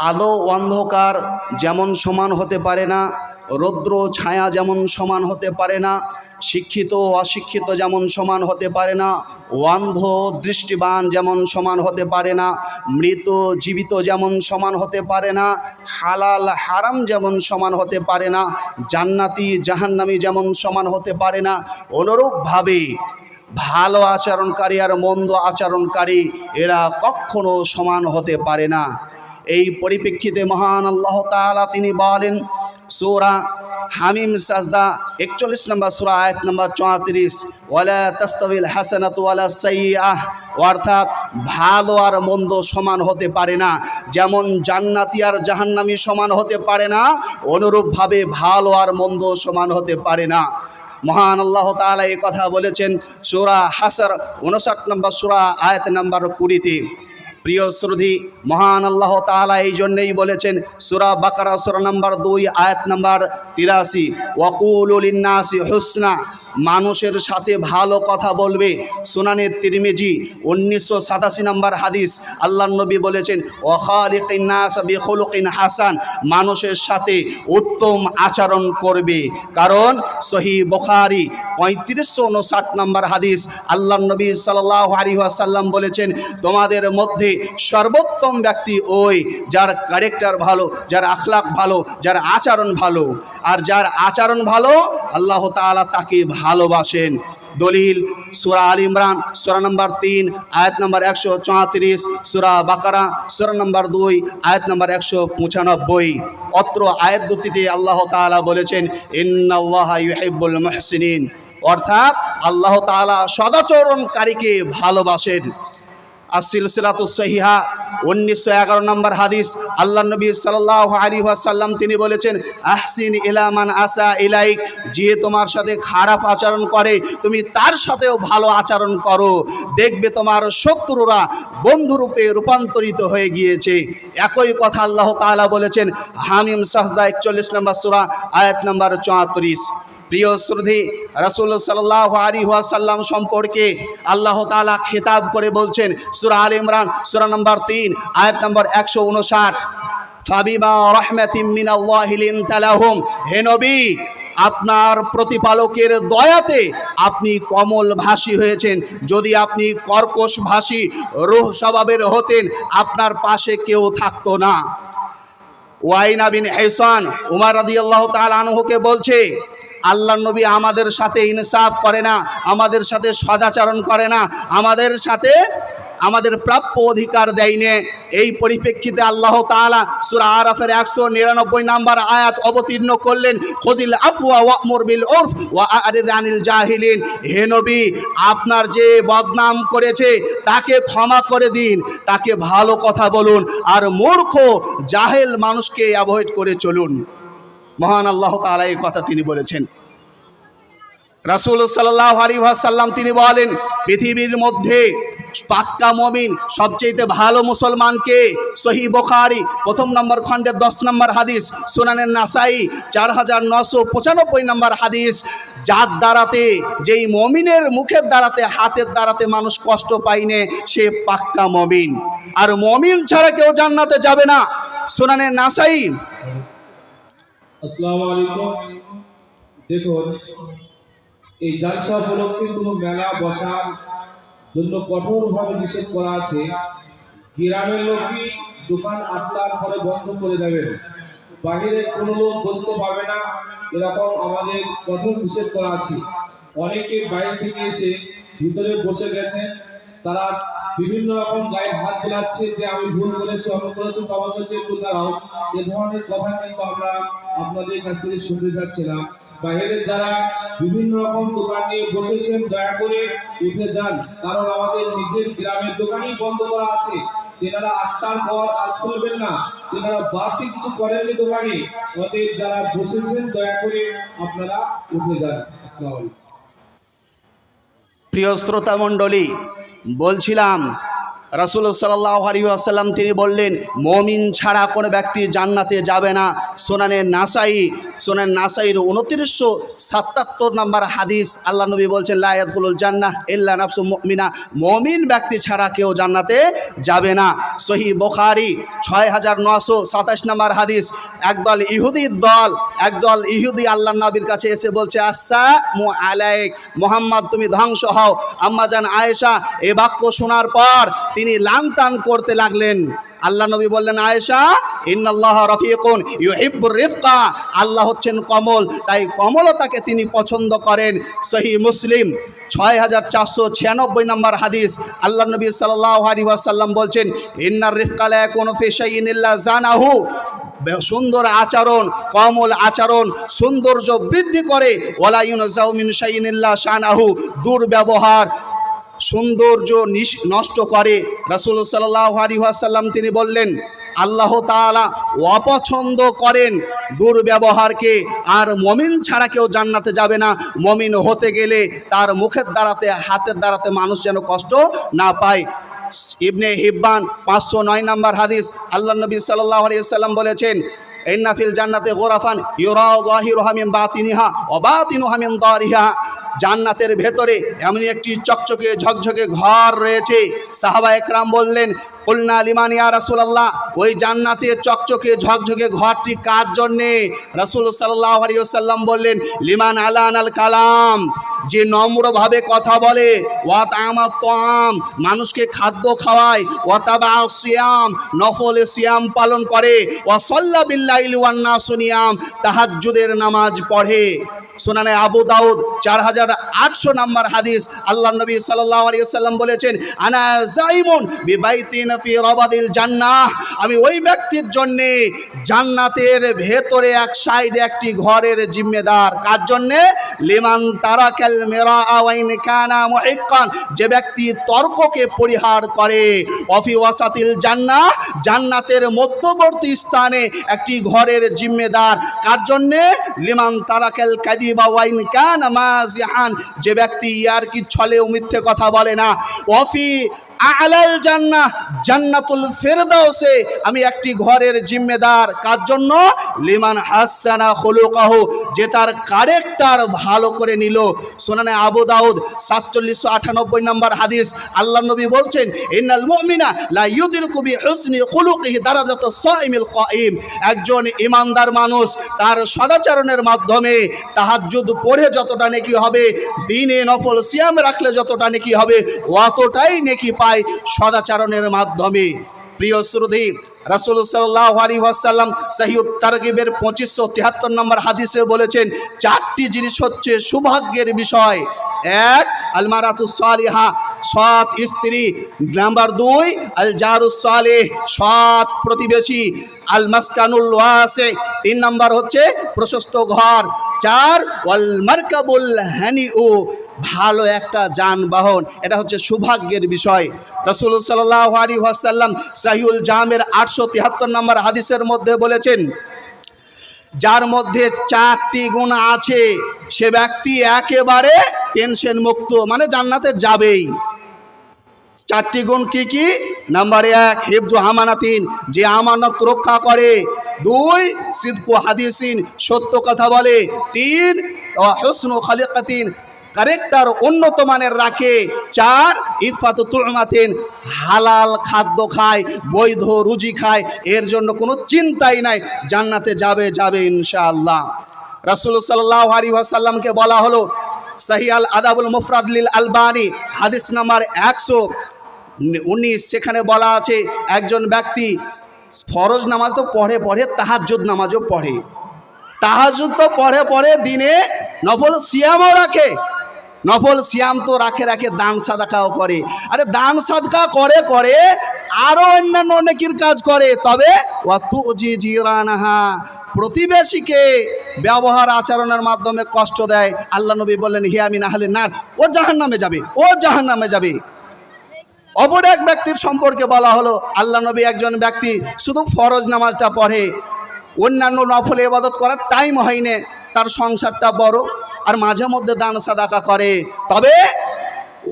আলো অন্ধকার যেমন সমান হতে পারে না, রৌদ্র ছায়া যেমন সমান হতে পারে না, শিক্ষিত অশিক্ষিত যেমন সমান হতে পারে না, অন্ধ দৃষ্টিবান যেমন সমান হতে পারে না, মৃত জীবিত যেমন সমান হতে পারে না, হালাল হারাম যেমন সমান হতে পারে না, জান্নাতি জাহান্নামী যেমন সমান হতে পারে না, অনুরূপভাবে ভালো আচরণকারী আর মন্দ আচরণকারী এরা কখনো সমান হতে পারে না। এই পরিপ্রেক্ষিতে মহান আল্লাহ তাআলা তিনি বলেন সূরা হামিম সাজদা 41 নম্বর সূরা আয়াত নম্বর 34, ওয়ালা তাস্তাবিল হাসানাতু ওয়ালা সাইয়্যাহ, অর্থাৎ ভালো আর মন্দ সমান হতে পারে না। যেমন জান্নাতি আর জাহান্নামী সমান হতে পারে না, অনুরূপভাবে ভালো আর মন্দ সমান হতে পারে না। মহান আল্লাহ তাআলা এই কথা বলেছেন সূরা হাসর 59 নম্বর সূরা আয়াত নম্বর 20-তে। প্রিয় শ্রোধী, মহান আল্লাহ তাআলা এই জন্যই বলেছেন সূরা বাকারা সূরা নম্বর 2 আয়াত নম্বর 83, ওয়াকুলু লিন্নাসি হুসনা, মানুষের সাথে ভালো কথা বলবে। সুনানে তিরমিজি 1987 নম্বর হাদিস, আল্লাহর নবী বলেছেন ওয়াখালিকিন নাস বিখুলুকিন হাসান, মানুষের সাথে উত্তম আচরণ করবে। কারণ সহিহ বুখারী 3559 নম্বর হাদিস, আল্লাহর নবী সাল্লাল্লাহু আলাইহি ওয়াসাল্লাম বলেছেন তোমাদের মধ্যে সর্বোত্তম ব্যক্তি ওই যার ক্যারেক্টার ভালো, যার আখলাক ভালো, যার আচরণ ভালো। আর যার আচরণ ভালো আল্লাহ তাআলা তাকে ভালোবাসেন। দলিল সূরা আল ইমরান সূরা নম্বর 3 আয়াত নম্বর 134, সূরা বাকারা সূরা নম্বর 2 আয়াত নম্বর 195। অত্র আয়াত দুটিতে আল্লাহ তাআলা বলেছেন ইন্নাল্লাহা ইউহিব্বুল মুহসিনিন, অর্থাৎ আল্লাহ তাআলা সদাচরণকারীকে ভালোবাসেন। সিলসিলাতুস সহিহা 1911 নম্বর হাদিস, আল্লাহর নবী সাল্লাল্লাহু আলাইহি ওয়াসাল্লাম তিনি বলেছেন আহসিন ইলা মান আসা ইলাইক, যে তোমার সাথে খারাপ আচরণ করে তুমি তার সাথেও ভালো আচরণ করো, দেখবে তোমার শত্রুরা বন্ধুরূপে রূপান্তরিত হয়ে গিয়েছে। একই কথা আল্লাহ তাআলা বলেছেন হামিম সাজদা 41 নম্বর সূরা আয়াত নম্বর 34। প্রিয় শ্রোধী, রাসূল সাল্লাল্লাহু আলাইহি ওয়াসাল্লাম সম্পর্কে আল্লাহ তাআলা খেতাব করে বলছেন সূরা আল ইমরান সূরা নম্বর 3 আয়াত নম্বর 159, ফাবিমা রাহমাতিম মিনাল্লাহি লিনতা লাহুম, হে নবী আপনার প্রতিপালকের দয়াতে আপনি কমল ভাষী হয়েছেন। যদি আপনি কর্কশ ভাষী রূহ স্বভাবের হতেন আপনার পাশে কেউ থাকতো না। ওয়াইনা বিন হিসান উমর রাদিয়াল্লাহু তাআলা আনহুকে বলছে আল্লাহর নবী আমাদের সাথে ইনসাফ করে না, আমাদের সাথে সদাচরণ করে না, আমাদের সাথে আমাদের প্রাপ্য অধিকার দেয় না। এই পরিপ্রেক্ষিতে আল্লাহ তাআলা সূরা আরাফের 199 নম্বর আয়াত অবতীর্ণ করলেন খুযিল আফওয়া ওয়া'মুর বিল উরফ ওয়া আ'রিদ আনিল জাহিলিন, হে নবী আপনার যে বদনাম করেছে তাকে ক্ষমা করে দিন, তাকে ভালো কথা বলুন, আর মূর্খ জাহেল মানুষকে অ্যাভয়েড করে চলুন। মহান আল্লাহ তাআলা এই কথা তিনি বলেছেন। রাসূল সাল্লাল্লাহু আলাইহি ওয়াসাল্লাম তিনি বলেন পৃথিবীর মধ্যে পাক্কা মুমিন সবচেয়ে ভালো মুসলমানকে, সহিহ বুখারী 1 নম্বর খণ্ডের 10 নম্বর হাদিস, সুনানের নাসাই 4995 নম্বর হাদিস, যার দ্বারাতে যেই মুমিনের মুখের দ্বারাতে হাতের দ্বারাতে মানুষ কষ্ট পায়নি সে পাক্কা মুমিন। আর মুমিন ছাড়া কেউ জান্নাতে যাবে না। সুনানের নাসাই। আসসালামু আলাইকুম। দেখুন, এই জালসা উপলক্ষে কোনো মেলা বসার জন্য কঠোরভাবে নিষেধ করা আছে। গ্রামের লোকই দোকান 8টার পরে বন্ধ করে দেবেন, বাহিরে কোনো লোক বসতে পারবে না, এরকম আমাদের কঠোর নিষেধ করা আছে। অনেকে বাইরে থেকে এসে ভিতরে বসে গেছেন, তারা বিভিন্ন রকম গায়ে হাত বোলাচ্ছে যে আমি ভুল করেছি, অমন করেছি, তমন করেছি, একটু দাঁড়াও। এ ধরনের কথা কিন্তু আমরা আপনাদের কাছ থেকে শুনতে চাচ্ছি না। বাইরে যারা বিভিন্ন রকম দোকান নিয়ে বসেছেন দয়া করে উঠে যান, কারণ আমাদের নিজের গ্রামের দোকানই বন্ধ করা আছে। তেনারা 8টার পর আর খুলবেন না, তেনারা বাড়তি কিছু করেননি দোকানে। অতএব যারা বসেছেন দয়া করে আপনারা উঠে যান। আসসালামু আলাইকুম। প্রিয় শ্রোতা মণ্ডলী, বলছিলাম রাসূল সাল্লাল্লাহু আলাইহি ওয়াসাল্লাম তিনি বললেন, মুমিন ছাড়া কোনো ব্যক্তি জান্নাতে যাবে না। সুনানে নাসাইর 2977 নম্বর হাদিস, আল্লাহ নবী বলছেন, লা ইয়াদখুলুল জান্নাহ ইল্লা নাফসুম মুমিনা, মুমিন ব্যক্তি ছাড়া কেউ জান্নাতে যাবে না। সহিহ বুখারী 6927 নম্বর হাদিস, একদল ইহুদি আল্লাহর নবীর কাছে এসে বলছে, আসসালামু আলাইক, মুহাম্মদ তুমি ধ্বংস হও। আম্মাজান আয়েশা এই বাক্য শোনার পর তিনি লানতান করতে লাগলেন। আল্লাহ নবী বললেন, আয়েশা, ইন্নাল্লাহ রাফিকুন ইউহিব্বুর রিফকা, আল্লাহ হচ্ছেন কমল, তাই কমলতাকে তিনি পছন্দ করেন। সহিহ মুসলিম 6496 নম্বর হাদিস, আল্লাহ নবী সাল্লাল্লাহু আলাইহি ওয়াসাল্লাম বলছেন, ইন্নার রিফকা লা ইয়াকুনু ফি শাইইন ইল্লা জানাহু, সুন্দর আচরণ, কমল আচরণ সৌন্দর্য বৃদ্ধি করে, ওয়ালা ইউনজাউ মিন শাইইন ইল্লা শানাহু, দুর্ব্যবহার সৌন্দর্য নষ্ট করে। রাসূল সাল্লাল্লাহু আলাইহি ওয়াসাল্লাম তিনি বললেন, আল্লাহ তাআলা অপছন্দ করেন দুর্ব্যবহারকে, আর মুমিন ছাড়া কেউ জান্নাতে যাবে না। মুমিন হতে গেলে তার মুখের দ্বারাতে, হাতের দ্বারাতে মানুষ যেন কষ্ট না পায়। ইবনে হিব্বান 509 নম্বর হাদিস, আল্লাহ নবী সাল্লাল্লাহু আলাইহি ওয়াসাল্লাম বলেছেন, ইন্না ফিল জান্নাতি গুরাফান ইউরা যাহিরুহা মিন বাতিনিহা ওয়া বাতিনুহা মিন দারিহা, জান্নাতের ভেতরে এমন একটি চকচকে ঝকঝকে ঘর রয়েছে। সাহাবা একরাম বললেন, কুলনা লিমান ইয়া রাসূলুল্লাহ, ওই জান্নাতের চকচকে ঝকঝকে ঘরটি কার জন্যে? রাসূল সাল্লাল্লাহু আলাইহি ওয়াসাল্লাম বললেন, লিমান আলানাল কালাম, যে নম্রভাবে কথা বলে, ওয়া তা'আমাত তা'আম, মানুষকে খাদ্য খাওয়ায়, ওয়া তাবা সিয়াম, নফলে সিয়াম পালন করে, ওয়া সাল্লা বিল্লাইলি ওয়ান নাসু নিয়াম, তাহাজ্জুদের নামাজ পড়ে। সুনানে আবু দাউদ 4800 নম্বর হাদিস, আল্লাহ নবী সাল্লাল্লাহু আলাইহি ওয়াসাল্লাম বলেছেন, আনা যাইমুন বিবাইতিন ফি রাবাদিল জান্নাহ, আমি ওই ব্যক্তির জন্য জান্নাতের ভেতরে এক সাইডে একটি ঘরের জিম্মেদার। কার জন্য? লিমান তারাকাল মিরা ওয়া ইন কানা মুহিক্কান, যে ব্যক্তি তর্ককে পরিহার করে। ওয়াফি ওয়াসাতিল জান্নাহ, জান্নাতের মধ্যবর্তী স্থানে একটি ঘরের জিম্মেদার। কার জন্য? লিমান তারাকাল কাযিবা ওয়া ইন কানা মাযিহান, যে ব্যক্তি ইয়ারকি ছলেও মিথ্যে কথা বলে না। ওয়াফি আলাল জান্নাহ, জান্নাতুল ফেরদাউসে আমি একটি ঘরের জিম্মেদার। কার জন্য? লিমান হাসানা খুলুকাহু, যে তার ক্যারেক্টার ভালো করে নিল। সুনানে আবু দাউদ 4798 নম্বর হাদিস, আল্লাহ নবী বলছেন, ইন্নাল মুমিনা লা ইউদরিকু বিহুসনি খুলুকিহি দারাজাতাস সাইমিল কাঈম, একজন ঈমানদার মানুষ তার সদাচরণের মাধ্যমে তাহাজ্জুদ পড়ে যতটা নেকি হবে, দিনে নফল সিয়াম রাখলে যতটা নেকি হবে, অতটাই নেকি পায় সদাচরণের মাধ্যমে। প্রিয় শ্রোতা, রাসূল সাল্লাল্লাহু আলাইহি ওয়াসাল্লাম সহিহ তারগিবের 2573 নম্বর হাদিসে বলেছেন, চারটি জিনিস হচ্ছে সৌভাগ্যের বিষয়। এক, আলমারাতুস সালিহা, সৎ স্ত্রী। নাম্বার 2, আল জারুস সালেহ, সৎ প্রতিবেশী। আল মাসকানুল ওয়াসি, 3 নাম্বার হচ্ছে প্রশস্ত ঘর। 4, ওয়াল মারকাবুল হানিউ, ভালো একটা যানবাহন। এটা হচ্ছে সৌভাগ্যের বিষয়। রাসূল সাল্লাল্লাহু আলাইহি ওয়াসাল্লাম সহিহুল জামের 873 নম্বর হাদিসের মধ্যে বলেছেন, যার মধ্যে 4টি গুণ আছে সে ব্যক্তি একেবারে টেনশন মুক্ত, মানে জান্নাতে যাবেই। 4টি গুণ কি কি? নাম্বার 1, হিফজু আমানাতিন, যে আমানত রক্ষা করে। 2, সিদকু হাদিসিন, সত্য কথা বলে। 3, হুসনু খালিকাতিন, ক্যারেক্টার উন্নত মানের রাখে। 4, ইফাতু তুমাতিন, হালাল খাদ্য খায়, বৈধ রুজি খায়, এর জন্য কোনো চিন্তাই নাই, জান্নাতে যাবে ইনশাআল্লাহ। রাসূল সাল্লাল্লাহু আলাইহি ওয়াসাল্লামকে বলা হলো, সহিহ আল আদাবুল মুফরাদ লিল আলবানী হাদিস নাম্বার 119, সেখানে বলা আছে, একজন ব্যক্তি ফরজ নামাজ তো পড়ে, তাহাজ্জুদ নামাজও পড়ে। তাহাজ্জুদ তো পড়ে, দিনে নফল সিয়ামও রাখে। নফল সিয়াম তো রাখে, দান সাদাকাও করে। আরে দান সাদকা করে আরো অন্যান্য নেকির কাজ করে। তবে ওয়াতুজি জিরানাহা, প্রতিবেশীকে ব্যবহার আচরণের মাধ্যমে কষ্ট দেয়। আল্লাহ নবী বললেন, হিয়া মিন আহলিন নার, ও জাহান্নামে যাবে। অপর এক ব্যক্তির সম্পর্কে বলা হলো, আল্লাহ নবী একজন ব্যক্তি শুধু ফরজ নামাজটা পড়ে, অন্যান্য নফল ইবাদত করার টাইম হয়নি, তার সংসারটা বড়, আর মাঝে মধ্যে দান সাদাকা করে। তবে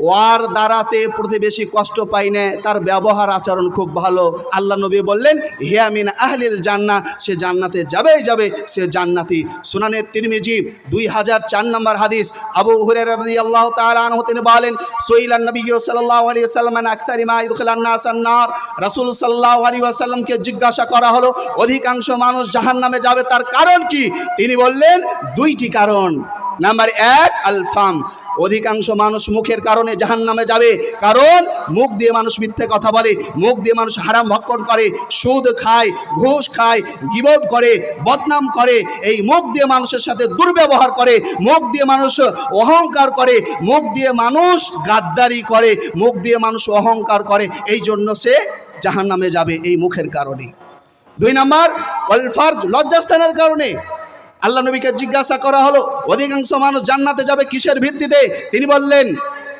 ওয়ার দ্বারাতে প্রতিবেশী কষ্ট পায় না, তার ব্যবহার আচরণ খুব ভালো। আল্লাহ নবী বললেন হিয়া মিন আহলিল জান্নাহ, সে জান্নাতে যাবেই যাবে, সে জান্নাতি। সুনানে তিরমিজি 2004 নম্বর হাদিস, আবু হুরায়রা রাদিয়াল্লাহু তাআলা আনহু তিনি বলেন সুইলান নবী সাল্লাল্লাহু আলাইহি ওয়াসাল্লাম আন আকতারি মা ইদখিলান নাস আন-নার, রাসূল সাল্লাল্লাহু আলাইহি ওয়াসাল্লামকে জিজ্ঞাসা করা হলো অধিকাংশ মানুষ জাহান্নামে যাবে তার কারণ কি? তিনি বললেন দুইটি কারণ। নাম্বার 1 আল ফাম, অধিকাংশ মানুষ মুখের কারণে জাহান্নামে যাবে, কারণ মুখ দিয়ে মানুষ মিথ্যে কথা বলে, মুখ দিয়ে মানুষ হারাম ভক্ষণ করে, সুদ খায়, ঘুষ খায়, গীবত করে, বদনাম করে, এই মুখ দিয়ে মানুষের সাথে দুর্ব্যবহার করে, মুখ দিয়ে মানুষ অহংকার করে, মুখ দিয়ে মানুষ গাদ্দারি করে, মুখ দিয়ে মানুষ অহংকার করে, এই জন্য সে জাহান্নামে যাবে এই মুখের কারণে। 2 নাম্বার ওয়াল ফারজ, লজ্জাস্থানের কারণে। আল্লাহ নবীকে জিজ্ঞাসা করা হলো অধিকাংশ মানুষ জান্নাতে যাবে কিসের ভিত্তিতে? তিনি বললেন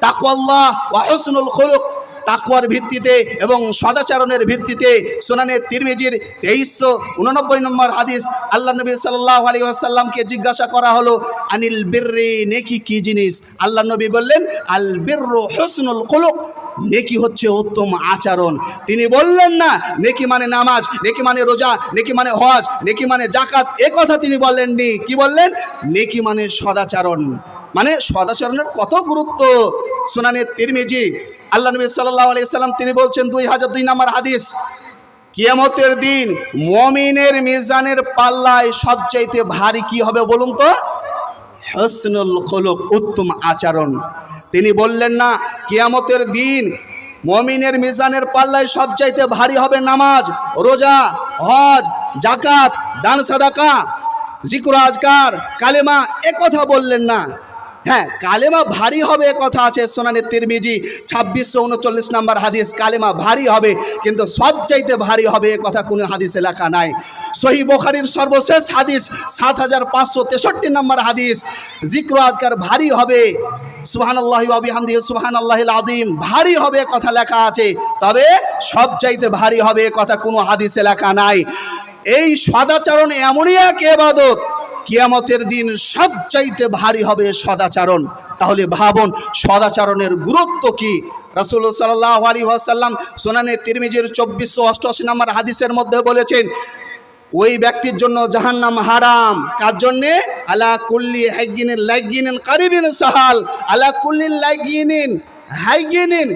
তাকওয়াল্লাহ ওয়া হুসনুল খুলুক, তাকওয়ার ভিত্তিতে এবং সদাচরণের ভিত্তিতে। সুনানে তিরমিজির 2389 নম্বর হাদিস, আল্লাহ নবী সাল্লাল্লাহু আলাইহি ওয়াসাল্লামকে জিজ্ঞাসা করা হলো আনিল বিররি, নেকি কি জিনিস? আল্লাহ নবী বললেন আল বিররু হুসনুল খুলুক, নেকি হচ্ছে উত্তম আচরণ। তিনি বললেন না নেকি মানে নামাজ, নেকি মানে রোজা, নেকি মানে হজ, নেকি মানে যাকাত, এ কথা তিনি বলেননি। কি বললেন? নেকি মানে সদাচরণ। মানে সদাচরণের কত গুরুত্ব। সুনানে তিরমিজি আল্লাহ নবী সাল্লাল্লাহু আলাইহি ওয়াসাল্লাম তিনি বলছেন 2002 নম্বর হাদিস, কিয়ামতের দিন মুমিনের মিজানের পাল্লায় সবচাইতে ভারী কি হবে বলুন তো? হুসনুল খুলুক, উত্তম আচরণ। তিনি বললেন না কিয়ামতের দিন মুমিনের মিজানের পাল্লায় সবচাইতে ভারী হবে নামাজ, রোজা, হজ, যাকাত, দান সাদাকা, জিকির আজকার, কালেমা, এ কথা বললেন না। হ্যাঁ, কালেমা ভারী হবে এ কথা আছে সুনানে তিরমিজি 2639 নম্বর হাদিস, কালেমা ভারী হবে, কিন্তু সবচাইতে ভারী হবে এ কথা কোনো হাদিসে লেখা নাই। সহিহ বুখারীর সর্বশেষ হাদিস 7563 নম্বর হাদিস, জিকির আজকার ভারী হবে, সুবহানাল্লাহি ওয়া বিহামদিহি সুবহানাল্লাহিল আযীম ভারী হবে কথা লেখা আছে, তবে সবচাইতে ভারী হবে এ কথা কোনো হাদিসে লেখা নাই। এই সদাচরণ এমনই এক ইবাদত, কিয়ামতের দিন সবচাইতে ভারী হবে সদাচরণ। তাহলে ভাবুন সদাচরণের গুরুত্ব কি। রাসূল সাল্লাল্লাহু আলাইহি ওয়াসাল্লাম সুনানে তিরমিজির 2488 নম্বর হাদিসের মধ্যে বলেছেন ওই ব্যক্তির জন্য জাহান্নাম হারাম। কার জন্যে? আলা কুল্লি হাইগিনিন লাইগিনিন কারিবিন সাহাল, আলা কুল্লি লাইগিনিন হাইগিনিন,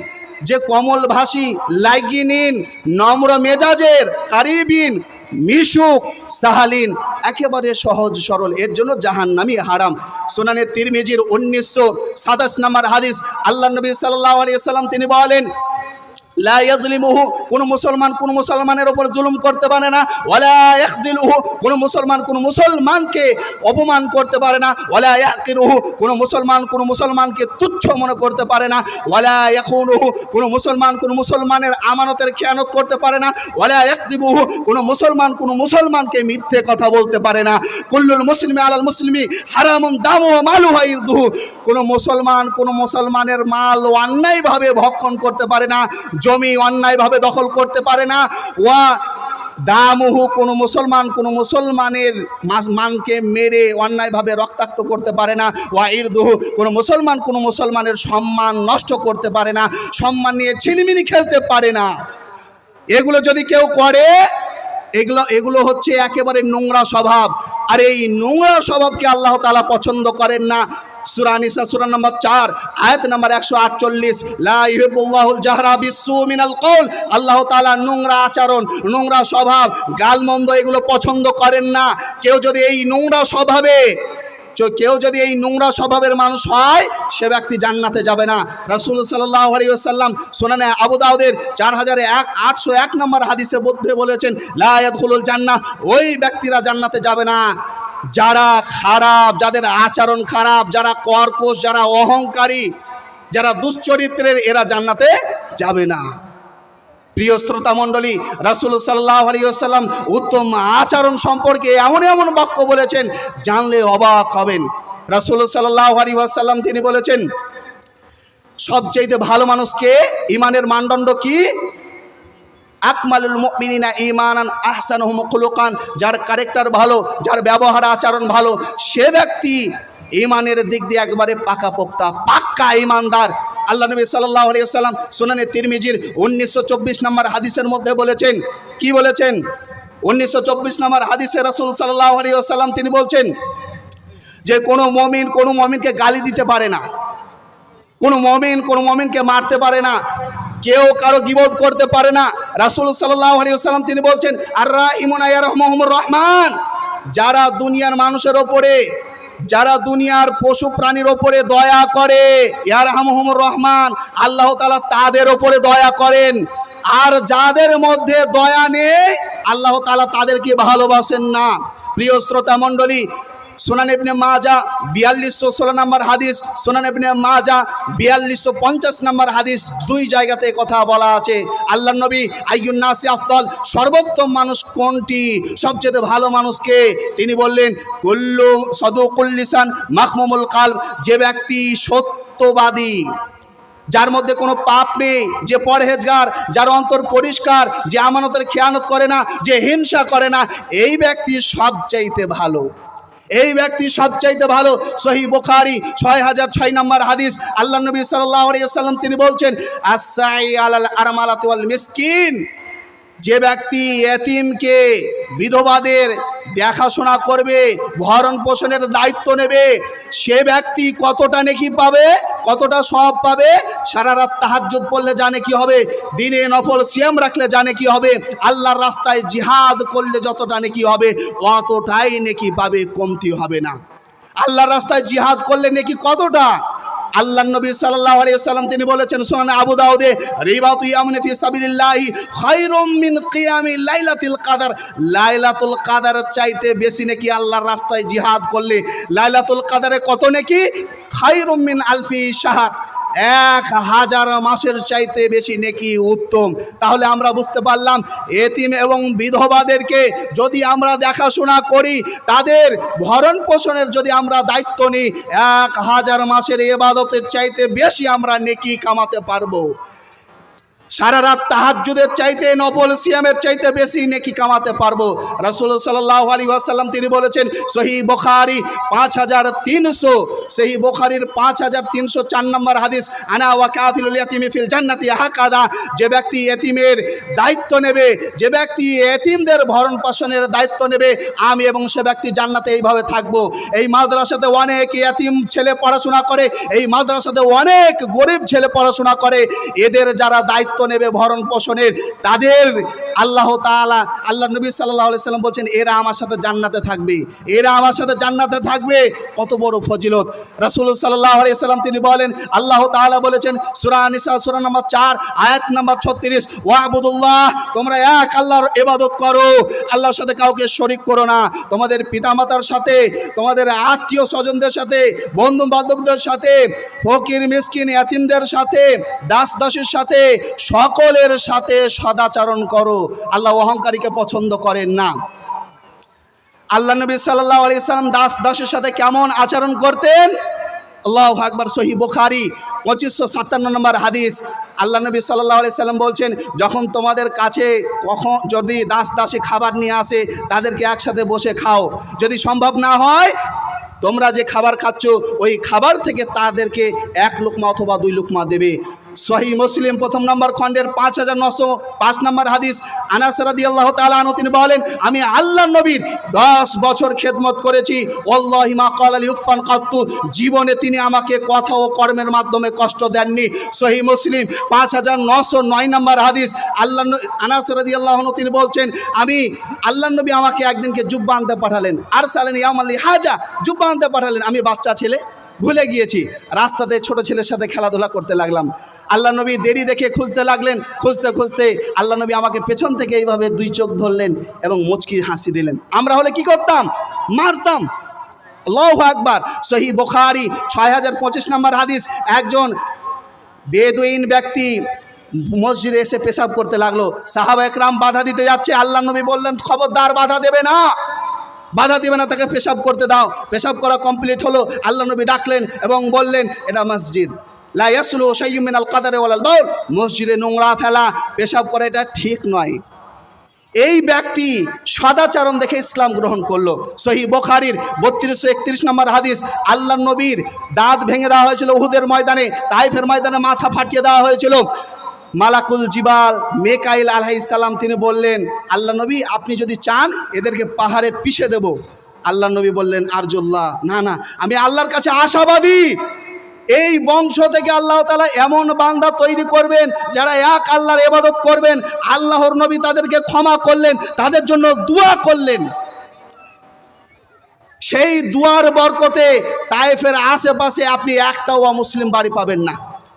যে কমল ভাষী, লাইগিনিন নম্র মেজাজের, কারিবিন মিশুক, সাহালিন একেবারে সহজ সরল, এর জন্য জাহান্নামই হারাম। সুনানে তিরমিজির 1927 নম্বর হাদিস, আল্লাহ নবী সাল্লাল্লাহু আলাইহি ওয়াসাল্লাম তিনি বলেন লা ইয়াজলিমুহু, কোন মুসলমান কোন মুসলমানের উপর জুলুম করতে পারে না, ওয়ালা ইয়াখযিলুহু, কোন মুসলমান কোন মুসলমানকে অপমান করতে পারে না, ওয়ালা ইয়াকিরুহু, কোন মুসলমান কোন মুসলমানকে তুচ্ছ মনে করতে পারে না, ওয়ালা ইয়াখুনুহু, কোন মুসলমান কোন মুসলমানের আমানতের খেয়ানত করতে পারে না, ওয়ালা ইয়াকযিবুহু, কোন মুসলমান কোন মুসলমানকে মিথ্যে কথা বলতে পারে না। কুল্লুল মুসলিমি আলাল মুসলিমি হারামুন দামুহু ওয়া মালুহু ওয়া ইরদুহু, কোন মুসলমান কোন মুসলমানের মাল অন্যায়ভাবে ভক্ষণ করতে পারে না, জমি অন্যায়ভাবে দখল করতে পারে না, ওয়া দামুহু, কোন মুসলমান কোন মুসলমানের মানকে মেরে অন্যায়ভাবে রক্তাক্ত করতে পারে না, ওয়া ইরদুহু, কোন মুসলমান কোন মুসলমানের সম্মান নষ্ট করতে পারে না, সম্মান নিয়ে ছিনিমিনি খেলতে পারে না। এগুলো যদি কেউ করে, এগুলো হচ্ছে একেবারে নোংরা স্বভাব। আর এই নোংরা স্বভাবকে আল্লাহ তাআলা পছন্দ করেন না। সূরা নিসা সূরা নম্বর 4 আয়াত নম্বর 148, লা ইউহিব্বুল্লাহুল জাহরা বিসসু মিনাল কওল, আল্লাহ তাআলা নোংরা আচরণ, নোংরা স্বভাব, গালমন্দ এগুলো পছন্দ করেন না। কেউ যদি এই নোংরা স্বভাবের মানুষ হয়, সে ব্যক্তি জান্নাতে যাবে না। রাসূল সাল্লাল্লাহু আলাইহি ওয়াসাল্লাম সুনানে আবু দাউদের 4801 নম্বর হাদিসে বলেছেন লা ইয়াদখুলুল জান্নাহ, ওই ব্যক্তিরা জান্নাতে যাবে না যারা খারাপ, যাদের আচরণ খারাপ, যারা কর্কশ, যারা অহংকারী, যারা দুশ্চরিত্রের, এরা জান্নাতে যাবে না। প্রিয় শ্রোতা মণ্ডলী, রাসূল সাল্লাল্লাহু আলাইহি ওয়াসাল্লাম উত্তম আচরণ সম্পর্কে এমন এমন বাক্য বলেছেন জানলে অবাক হবেন। রাসূল সাল্লাল্লাহু আলাইহি ওয়াসাল্লাম তিনি বলেছেন সবচেয়ে ভালো মানুষকে, ইমানের মানদণ্ড কি? আকমালুল মুমিনিনা ঈমানান আহসানুহুম খুলুকান, যার ক্যারেক্টার ভালো, যার ব্যবহার আচরণ ভালো, সে ব্যক্তি ইমানের দিক দিয়ে একবারে পাকাপোক্তা, পাক্কা ইমানদার। আল্লাহ নবী সাল্লাল্লাহু আলাইহি ওয়াসাল্লাম সুনানে তিরমিজির 1924 নম্বর হাদিসের মধ্যে বলেছেন, কি বলেছেন? 1924 নম্বর হাদিসে রাসূল সাল্লাল্লাহু আলাইহি ওয়াসাল্লাম তিনি বলছেন যে কোনো মুমিনকে গালি দিতে পারে না, কোনো মুমিনকে মারতে পারে না, কেউ কারো গীবত করতে পারে না। রাসূল সাল্লাল্লাহু আলাইহি ওয়াসাল্লাম তিনি বলছেন আর রাহিমুনা ইয়ারহামুহুমুর রহমান, যারা দুনিয়ার মানুষের ওপরে, যারা দুনিয়ার পশু প্রাণীর ওপরে দয়া করে, ইয়ারহামুহুমুর রহমান, আল্লাহ তাআলা তাদের ওপরে দয়া করেন। আর যাদের মধ্যে দয়া নেই আল্লাহ তাআলা তাদেরকে ভালোবাসেন না। প্রিয় শ্রোতা মণ্ডলী, সুনান ইবনে মাজাহ 4216 নম্বর হাদিস, সুনান ইবনে মাজাহ 4250 নম্বর হাদিস, দুই জায়গাতে কথা বলা আছে। আল্লাহর নবী আইয়ুন নাসি আফদল, সর্বোত্তম মানুষ কোনটি, সবচেয়ে ভালো মানুষকে? তিনি বললেন কুল্লু সাদুকুল লিসান মাখমুমুল কালব, যে ব্যক্তি সত্যবাদী, যার মধ্যে কোনো পাপ নেই, যে পরহেজগার, যার অন্তর পরিষ্কার, যে আমানতের খেয়ানত করে না, যে হিংসা করে না, এই ব্যক্তি সবচাইতে ভালো, এই ব্যক্তি সবচাইতে ভালো। সহিহ বুখারী 6006 নম্বর হাদিস, আল্লাহ নবী সাল্লাল্লাহু আলাইহি ওয়াসাল্লাম তিনি বলছেন আস-সাই আলাল আরমালাতি ওয়াল মিসকিন, যে ব্যক্তি এতিমকে, বিধবাদের দেখাশোনা করবে, ভরণ পোষণের দায়িত্ব নেবে, সে ব্যক্তি কতটা নেকি পাবে, কতটা সওয়াব পাবে? সারা রাত তাহাজ্জুদ পড়লে জানে কি হবে, দিনে নফল সিয়াম রাখলে জানে কি হবে, আল্লাহর রাস্তায় জিহাদ করলে যতটা নেকি হবে অতটাই নেকি পাবে, কমতি হবে না। আল্লাহর রাস্তায় জিহাদ করলে নেকি কতটা? আল্লাহ নবী সাল্লাল্লাহু আলাইহি ওয়াসাল্লাম তিনি বলেছেন সুনানে আবু দাউদে, রিবাতু ইয়ামিন ফি সাবিলিল্লাহি খায়রুম মিন কিয়ামি লাইলাতুল কদর, লাইলাতুল কদর চাইতে বেশি নাকি আল্লাহর রাস্তায় জিহাদ করলে। লাইলাতুল কদরে কত নাকি? খায়রুম মিন আলফি শাহর, 1000 মাসের চাইতে বেশি নেকি উত্তম। তাহলে আমরা বুঝতে পারলাম এতিম এবং বিধবাদেরকে যদি আমরা দেখাশোনা করি, তাদের ভরণ পোষণের যদি আমরা দায়িত্ব নিই, 1000 মাসের ইবাদতের চাইতে বেশি আমরা নেকি কামাতে পারবো। সারা রাত তাহাজ্জুদের চাইতে, নফল সিয়ামের চাইতে বেশি নেকি কামাতে পারবো। রাসূল সাল্লাল্লাহু আলাইহি ওয়াসাল্লাম তিনি বলেছেন সহিহ বুখারী 5300, সহিহ বুখারীর 5304 নম্বর হাদিস, আনা ওয়া কাফিলুল ইয়াতিমি ফিল জান্নাতি হাকাদা, যে ব্যক্তি এতিমের দায়িত্ব নেবে, যে ব্যক্তি এতিমদের ভরণ পোষণের দায়িত্ব নেবে, আমি এবং সে ব্যক্তি জান্নাতে এইভাবে থাকবো। এই মাদ্রাসাতে অনেক এতিম ছেলে পড়াশোনা করে, এই মাদ্রাসাতে অনেক গরিব ছেলে পড়াশোনা করে, এদের যারা দায়িত্ব নেবে ভরণ পোষণের, তাদের আল্লাহ তাআলা, আল্লাহ নবী সাল্লাল্লাহু আলাইহি সাল্লাম বলছেন এরা আমার সাথে জান্নাতে থাকবে, এরা আমার সাথে জান্নাতে থাকবে। কত বড় ফজিলত! রাসূল সাল্লাল্লাহু আলাইহি সাল্লাম তিনি বলেন, আল্লাহ তাআলা বলেছেন সূরা নিসা সূরা নম্বর 4 আয়াত নম্বর 36, ওয়াবুদুল্লাহ, তোমরা এক আল্লাহর ইবাদত করো, আল্লাহর সাথে কাউকে শরীক করো না। তোমাদের পিতামাতার সাথে, তোমাদের আত্মীয় স্বজনদের সাথে, বন্ধু বান্ধবদের সাথে, ফকির মিসকিন এতিমদের সাথে, দাস দাসীর সাথে, সকলের সাথে সদাচরণ করো। আল্লাহ অহংকারীকে পছন্দ করেন না। আল্লাহ নবী সাল্লাল্লাহু আলাইহি সাল্লাম দাস দাসের সাথে কেমন আচরণ করতেন? আল্লাহু আকবার। সহিহ বুখারী 2557 নম্বর হাদিস, আল্লাহ নবী সাল্লাল্লাহু আলাইহি সাল্লাম বলছেন যখন তোমাদের কাছে কখন যদি দাস দাসী খাবার নিয়ে আসে, তাদেরকে একসাথে বসে খাও। যদি সম্ভব না হয়, তোমরা যে খাবার খাচ্ছ ওই খাবার থেকে তাদেরকে 1 লুকমা অথবা 2 লুকমা দেবে। সহিহ মুসলিম প্রথম নম্বর খণ্ডের 5905 নম্বর হাদিস, আনাস রাদিয়াল্লাহু তাআলা আনহু তিনি বলেন আমি আল্লাহর নবীর 10 বছর খেদমত করেছি, ওয়াল্লাহি মা ক্বালা লি উফান কাত্তু, জীবনে তিনি আমাকে কথা ও কর্মের মাধ্যমে কষ্ট দেননি। সহিহ মুসলিম 5909 নম্বর হাদিস, আনাস রাদিয়াল্লাহু আনহু তিনি বলছেন আমি আল্লাহর নবী আমাকে একদিনকে জুব্বা আনতে পাঠালেন, আরসালানি ইয়ামালি হাজা, জুব্বা আনতে পাঠালেন। আমি বাচ্চা ছেলে, ভুলে গিয়েছি, রাস্তাতে ছোট ছেলের সাথে খেলাধুলা করতে লাগলাম। আল্লাহ নবী দেরি দেখে খুঁজতে লাগলেন, খুঁজতে খুঁজতে আল্লাহ নবী আমাকে পেছন থেকে এইভাবে 2 চোখ ধরলেন এবং মুচকি হাসি দিলেন। আমরা হলে কি করতাম? মারতাম। আল্লাহু আকবার। সহিহ বুখারী 6025 নম্বর হাদিস, একজন বেদুইন ব্যক্তি মসজিদে এসে পেশাব করতে লাগলো। সাহাবা একরাম বাধা দিতে যাচ্ছে, আল্লাহ নবী বললেন খবরদার, বাধা দেবে না, বাধা দিবে না, তাকে পেশাব করতে দাও। পেশাব করা কমপ্লিট হলো, আল্লাহ নবী ডাকলেন এবং বললেন এটা মসজিদ, লা ইয়াসলু শাইয়ুম মিনাল কাদারি ওয়ালাল বাউল, মসজিদে নোংরা ফেলা, পেশাব করা এটা ঠিক নয়। এই ব্যক্তি সদাচরণ দেখে ইসলাম গ্রহণ করলো। সহিহ বুখারীর 3231 নম্বর হাদিস, আল্লাহর নবীর দাঁত ভেঙে দেওয়া হয়েছিল উহুদের ময়দানে, তাইফের ময়দানে মাথা ফাটিয়ে দেওয়া হয়েছিল। মালাকুল জিবাল মেকাইল আলাইহিস সালাম তিনি বললেন, আল্লাহ নবী আপনি যদি চান এদেরকে পাহাড়ে পিষে দেব। আল্লাহ নবী বললেন, আরজুল্লাহ, না না, আমি আল্লাহর কাছে আশাবাদী এই বংশ থেকে আল্লাহ তাআলা এমন বান্দা তৈরি করবেন যারা এক আল্লাহর ইবাদত করবেন। আল্লাহর নবী তাদেরকে ক্ষমা করলেন, তাদের জন্য দোয়া করলেন। সেই দুয়ার বরকতে তায়েফের আশেপাশে আপনি একটাও মুসলিম বাড়ি পাবেন না,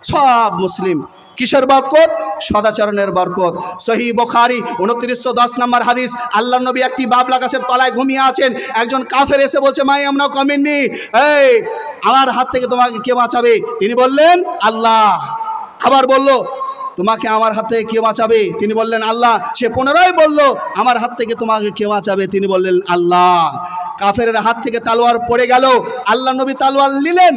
সব মুসলিম। কিসের বরকত? সদাচরণের বরকত। সহিহ বুখারী 2910 নম্বর হাদিস, আল্লাহর নবী একটি বাবলা গাছের তলায় ঘুমিয়ে আছেন। একজন কাফের এসে বলছে, মাই আমরা কমিননি, এই আমার হাত থেকে তোমাকে কে বাঁচাবে? তিনি বললেন, আল্লাহ। আবার বলল, তোমাকে আমার হাত থেকে কে বাঁচাবে? তিনি বললেন, আল্লাহ। সে পুনরায় বলল, আমার হাত থেকে তোমাকে কে বাঁচাবে? তিনি বললেন, আল্লাহ। কাফেরের হাত থেকে তালোয়ার পড়ে গেল, আল্লাহ নবী তালোয়ার নিলেন,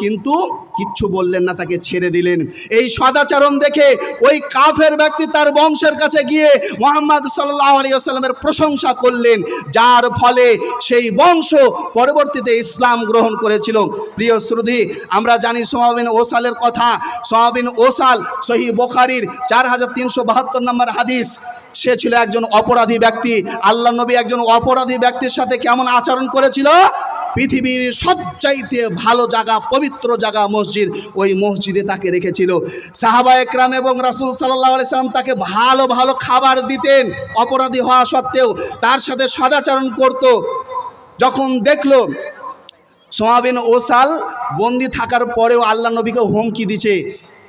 কিন্তু কিচ্ছু বললেন না, তাকে ছেড়ে দিলেন। এই সদাচরণ দেখে ওই কাফের ব্যক্তি তার বংশের কাছে গিয়ে মুহাম্মদ সাল্লাল্লাহু আলাইহি ওয়াসাল্লামের প্রশংসা করলেন, যার ফলে সেই বংশ পরবর্তীতে ইসলাম গ্রহণ করেছিল। প্রিয় শ্রোতাী, আমরা জানি সুমামা বিন ওসালের কথা। সুমামা বিন ওসাল সহিহ বুখারীর 4372 নম্বর হাদিস। সে ছিল একজন অপরাধী ব্যক্তি। আল্লাহ নবী একজন অপরাধী ব্যক্তির সাথে কেমন আচরণ করেছিল? পৃথিবীর সবচাইতে ভালো জায়গা, পবিত্র জায়গা মসজিদ, ওই মসজিদে তাকে রেখেছিল। সাহাবা একরাম এবং রাসূল সাল্লাল্লাহু আলাইহি সাল্লাম তাকে ভালো ভালো খাবার দিতেন, অপরাধী হওয়া সত্ত্বেও তার সাথে সদাচরণ করত। যখন দেখলো সুমামা বিন ওসাল বন্দি থাকার পরেও আল্লাহ নবীকে হুমকি দিচ্ছে,